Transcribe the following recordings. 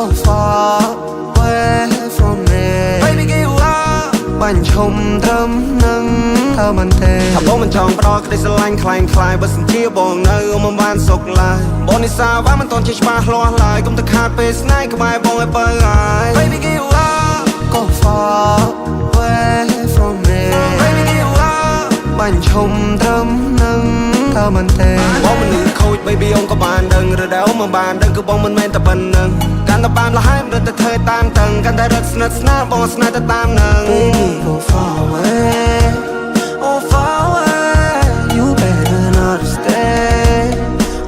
go far away from me baby give up បាញ់ឈុំត្រឹមនឹងថាមិនទេថាបងមិនចង់ផ្ដោតក្តីស្រឡាញ់ខ្លាំងខ្លាយបើសិនជាបងនៅមិនបានសុខឡើយបងនិសាវ៉ាមិនតន់ជាច្បាស់លាស់ឡើយកុំទៅខាតពេលស្នេហ៍ក្បែរបងឲ្យបើហើយ baby give up go far away from me baby give up បាញ់ឈុំត្រឹមនឹងថាមិនទេបងមិននឹងខូច baby អូនក៏បានដឹងឬដែលអូនមិនបានដឹងគឺបងមិនមែនតែប៉ុណ្្នឹងកាន់តែបានលះហើយមិនទៅធ្វើតាមតឹងកាន់តែរត់ស្និទ្ធស្នាលបងស្នេហ៍ទៅតាមនឹង baby go far away oh far away you better not stay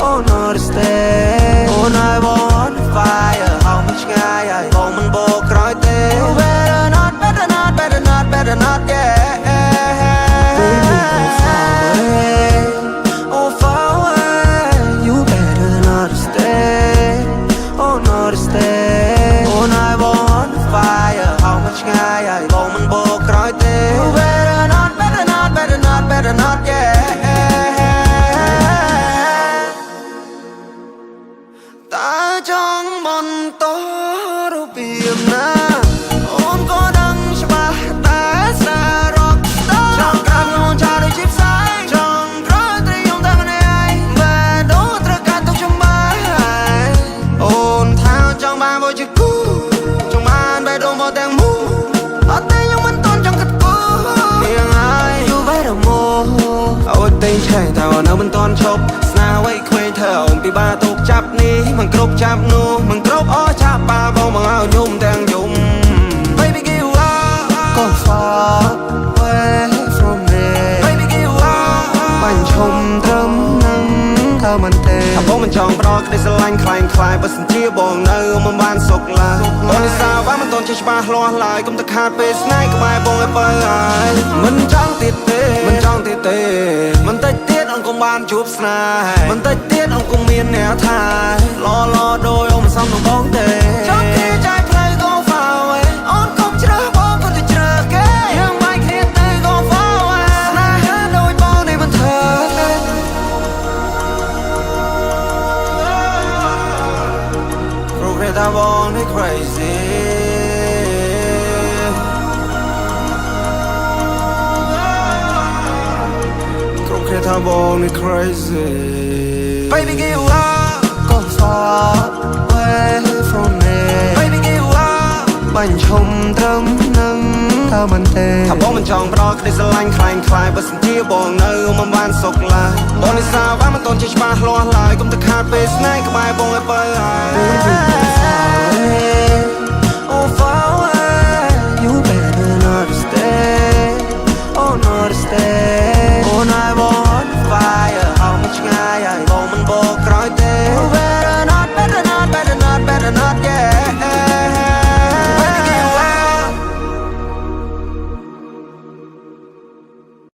oh not stay oh I want fire how much guy I បងមិនបកក្រោយទេ you better not better not better not better not yeahแต่ว่าនៅមិនតន់ឈប់ស្នាវ័យក្មេងធ្វើអូនពិបាកទុកចាប់នេះមិនគ្រប់ចាប់នោះមិនគ្រប់អស់ចាប់បាបងមកឲ្យយំទាំងយំ baby give up go far away from me baby give up បាញ់ឈុំត្រឹមនឹងថាមិនទេថាបងមិនចង់ផ្ដោតក្តីស្រឡាញ់ខ្លាំងខ្លាយបើសិនជាបងនៅមិនបានសុខឡើយបងនិសាវ៉ាមិនតន់ជាច្បាស់លាស់ឡើយកុំទៅខាតពេលស្នេហ៍ក្បែរបងឲ្យបើហើយមិនចង់ទៀតទេមិនចង់ទៀតទេមិនតិចទៀតអង្គុំបានជួបស្នេហ៍មិនតិចទៀតអង្គុំមានអ្នកថាឡដោយអូនមិនសមនឹងបងទេចង់គេចែកផ្លូវ go far away អូនកុំជ្រើសបងក៏ទៅជ្រើសគេយើងមិនគ្នាទៅ go far away ស្នេហាដូចបងនេះមិនធ្វើព្រោះគេថាបងនេះ crazyថាបងនេះ crazy baby give up go far away from me baby give up បាញ់ឈុំត្រឹមនឹងថាមិនទេថាបងមិនចង់ផ្ដោតក្តីស្រឡាញ់ខ្លាំងខ្លាយបើសិនជាបងនៅមិនបានសុខឡើយបងនិសាវ៉ាមិនតន់ជាច្បាស់លាស់ឡើយកុំទៅខាតពេលស្នេហ៍ក្បែរបងឲ្យបើហើយ oh far away you better not stay oh not stay oh I want fire how much guy I បងមិនបកក្រោយទេ